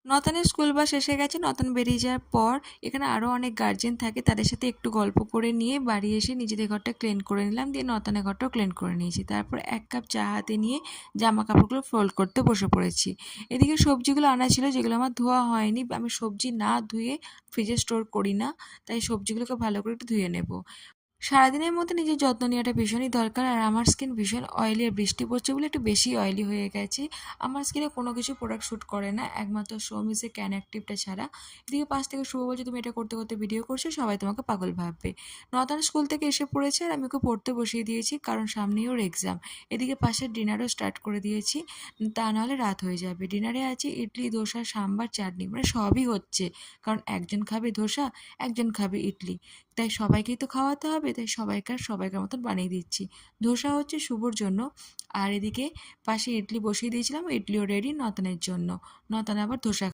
নতানের school bus এসে গেছে। নতান বেরিয়ে যাওয়ার পর এখানে আরও অনেক গার্জেন থাকে, তাদের সাথে একটু গল্প করে নিয়ে বাড়ি এসে নিজেদের ঘরটা ক্লিন করে নিলাম, দিয়ে নতানের ঘরটাও ক্লিন করে নিয়েছি। তারপর 1 কাপ চা হাতে নিয়ে জামা কাপড়গুলো ফোল্ড করতে বসে পড়েছি। এদিকে সবজিগুলো আনা ছিল, যেগুলো আমার ধোয়া হয়নি। আমি সবজি না ধুয়ে ফ্রিজে স্টোর করি না, তাই সবজিগুলোকে ভালো করে একটু ধুয়ে নেব। সারাদিনের মধ্যে নিজের যত্ন নেওয়াটা ভীষণই দরকার। আর আমার স্কিন ভীষণ অয়েলি, আর বৃষ্টি পড়ছে বলে একটু বেশি অয়েলি হয়ে গেছে। আমার স্কিনে কোনো কিছু প্রোডাক্ট শ্যুট করে না, একমাত্র শোমিসের ক্যান অ্যাক্টিভটা ছাড়া। এদিকে পাশ থেকে শুভ বলছে, তুমি এটা করতে করতে ভিডিও করছো, সবাই তোমাকে পাগল ভাববে। নতান স্কুল থেকে এসে পড়েছে, আর আমি ওকে পড়তে বসিয়ে দিয়েছি, কারণ সামনেই ওর এক্সাম। এদিকে পাশের ডিনারও স্টার্ট করে দিয়েছি, তা নাহলে রাত হয়ে যাবে। ডিনারে আছে ইডলি, ধোসা, সাম্বার, চাটনি, মানে সবই হচ্ছে। কারণ একজন খাবে ধোসা, একজন খাবে ইডলি, তাই সবাইকেই তো খাওয়াতে হবে, তাই সবাইকার মতন বানিয়ে দিচ্ছি। ধোসা হচ্ছে শুভর জন্য, আর এদিকে পাশে ইডলি বসিয়ে দিয়েছিলাম, ইডলিও রেডি নতানের জন্য। নতান আবার ধোসা